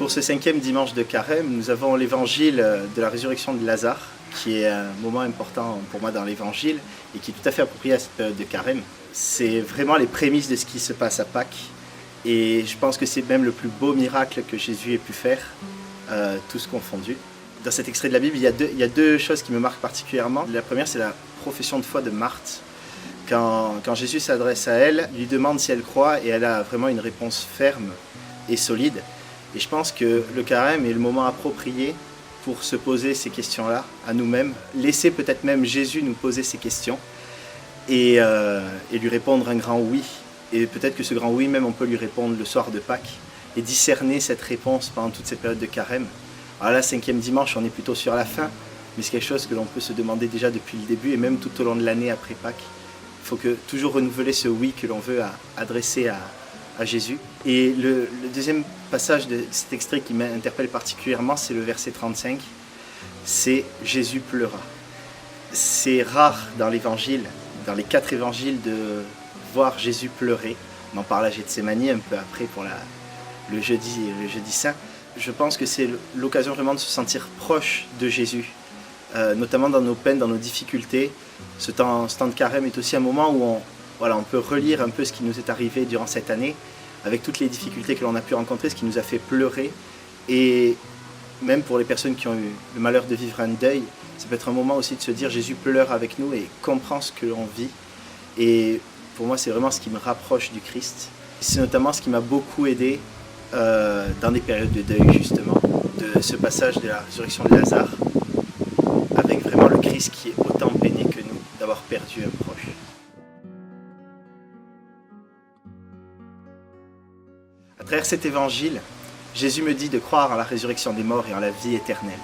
Pour ce 5e dimanche de Carême, nous avons l'évangile de la résurrection de Lazare, qui est un moment important pour moi dans l'évangile et qui est tout à fait approprié à cette période de Carême. C'est vraiment les prémices de ce qui se passe à Pâques et je pense que c'est même le plus beau miracle que Jésus ait pu faire, tous confondus. Dans cet extrait de la Bible, il y a deux choses qui me marquent particulièrement. La première, c'est la profession de foi de Marthe. Quand Jésus s'adresse à elle, il lui demande si elle croit et elle a vraiment une réponse ferme et solide. Et je pense que le carême est le moment approprié pour se poser ces questions-là à nous-mêmes, laisser peut-être même Jésus nous poser ces questions et lui répondre un grand oui. Et peut-être que ce grand oui, même on peut lui répondre le soir de Pâques et discerner cette réponse pendant toute cette période de carême. Alors là, 5e dimanche, on est plutôt sur la fin, mais c'est quelque chose que l'on peut se demander déjà depuis le début et même tout au long de l'année après Pâques. Il faut toujours renouveler ce oui que l'on veut adresser à Jésus. Et le deuxième passage de cet extrait qui m'interpelle particulièrement, c'est le verset 35. C'est « Jésus pleura ». C'est rare dans l'évangile, dans les 4 évangiles, de voir Jésus pleurer. On en parle à Gethsémani un peu après pour le jeudi saint. Je pense que c'est l'occasion vraiment de se sentir proche de Jésus, notamment dans nos peines, dans nos difficultés. Ce temps de carême est aussi un moment où on peut relire un peu ce qui nous est arrivé durant cette année, avec toutes les difficultés que l'on a pu rencontrer, ce qui nous a fait pleurer. Et même pour les personnes qui ont eu le malheur de vivre un deuil, ça peut être un moment aussi de se dire Jésus pleure avec nous et comprend ce que l'on vit. Et pour moi, c'est vraiment ce qui me rapproche du Christ. C'est notamment ce qui m'a beaucoup aidé dans des périodes de deuil, justement, de ce passage de la résurrection de Lazare, avec vraiment le Christ qui est autant peiné que nous d'avoir perdu un proche. À travers cet évangile, Jésus me dit de croire en la résurrection des morts et en la vie éternelle.